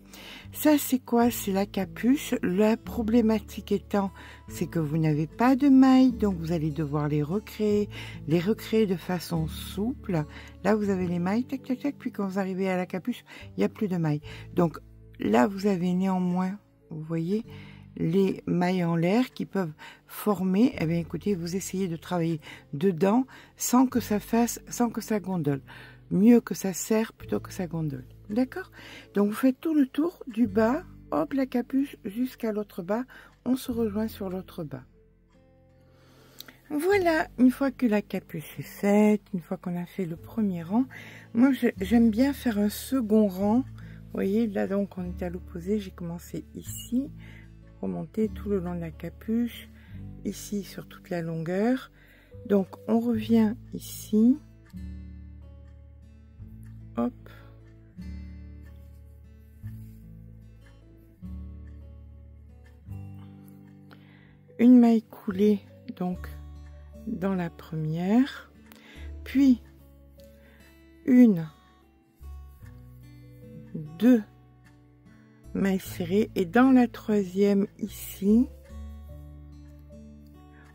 Ça, c'est quoi? C'est la capuche. La problématique étant, c'est que vous n'avez pas de mailles, donc vous allez devoir les recréer de façon souple. Là, vous avez les mailles, tac, tac, tac, puis quand vous arrivez à la capuche, il n'y a plus de mailles. Donc là, vous avez néanmoins, vous voyez, les mailles en l'air qui peuvent former. Eh bien, écoutez, vous essayez de travailler dedans sans que ça gondole. Mieux que ça serre plutôt que ça gondole. D'accord? Donc, vous faites tout le tour du bas, hop, la capuche jusqu'à l'autre bas. On se rejoint sur l'autre bas. Voilà, une fois que la capuche est faite, une fois qu'on a fait le premier rang, moi, j'aime bien faire un second rang. Vous voyez, là, donc, on est à l'opposé. J'ai commencé ici. Remonter tout le long de la capuche, ici sur toute la longueur. Donc on revient ici, hop, une maille coulée donc dans la première, puis 1, 2 maille serrée, et dans la troisième ici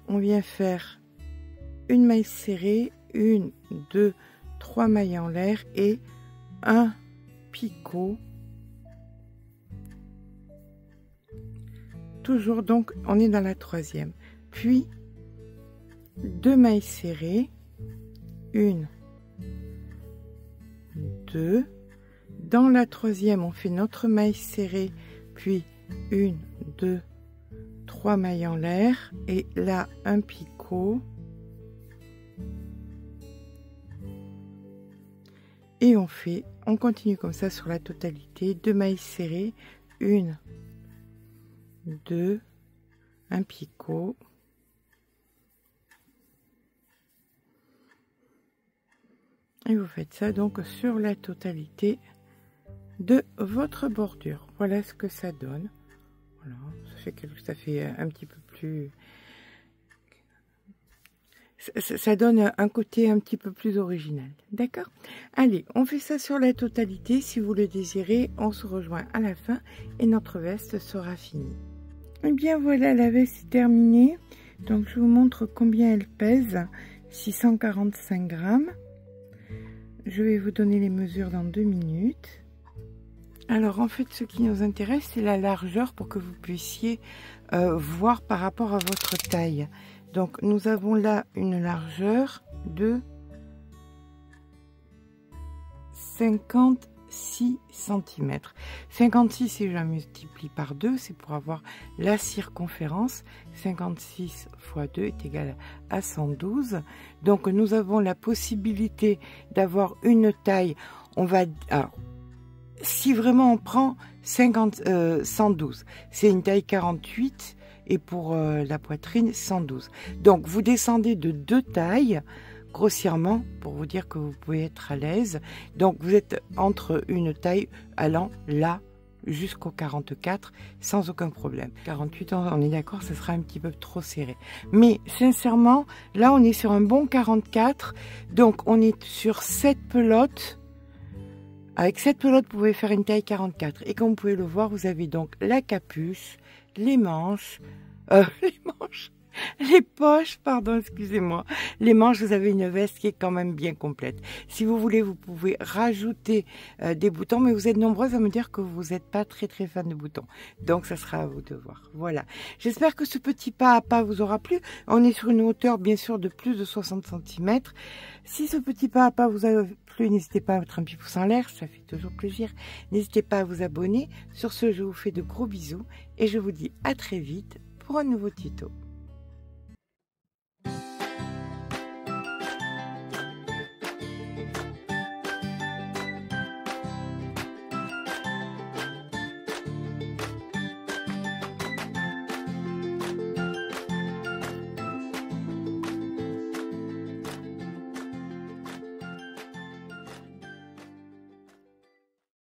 on vient faire une maille serrée, 1, 2, 3 mailles en l'air et un picot. Toujours, donc on est dans la troisième, puis 2 mailles serrées, 1, 2. Dans la troisième, on fait notre maille serrée, puis 1, 2, 3 mailles en l'air, et là, un picot. Et on continue comme ça sur la totalité, 2 mailles serrées, 1, 2, un picot. Et vous faites ça donc sur la totalité de votre bordure. Voilà ce que ça donne. Voilà, ça fait un petit peu plus... Ça donne un côté un petit peu plus original. D'accord? Allez, on fait ça sur la totalité. Si vous le désirez, on se rejoint à la fin et notre veste sera finie. Et bien voilà, la veste est terminée. Donc je vous montre combien elle pèse. 645 grammes. Je vais vous donner les mesures dans 2 minutes. Alors en fait, ce qui nous intéresse, c'est la largeur pour que vous puissiez voir par rapport à votre taille. Donc nous avons là une largeur de 56 cm. 56, si je la multiplie par 2, c'est pour avoir la circonférence. 56 fois 2 est égal à 112. Donc nous avons la possibilité d'avoir une taille, on va... Alors, si vraiment on prend 112, c'est une taille 48 et pour la poitrine 112. Donc vous descendez de 2 tailles grossièrement pour vous dire que vous pouvez être à l'aise. Donc vous êtes entre une taille allant là jusqu'au 44 sans aucun problème. 48, on est d'accord, ce sera un petit peu trop serré. Mais sincèrement, là on est sur un bon 44. Donc on est sur 7 pelotes. Avec cette pelote, vous pouvez faire une taille 44. Et comme vous pouvez le voir, vous avez donc la capuche, les manches, les poches, pardon, excusez-moi. Les manches, vous avez une veste qui est quand même bien complète. Si vous voulez, vous pouvez rajouter des boutons, mais vous êtes nombreuses à me dire que vous n'êtes pas très fan de boutons. Donc, ça sera à vous de voir. Voilà. J'espère que ce petit pas à pas vous aura plu. On est sur une hauteur, bien sûr, de plus de 60 cm. Si ce petit pas à pas vous a plu, n'hésitez pas à mettre un petit pouce en l'air, ça fait toujours plaisir. N'hésitez pas à vous abonner. Sur ce, je vous fais de gros bisous et je vous dis à très vite pour un nouveau tuto.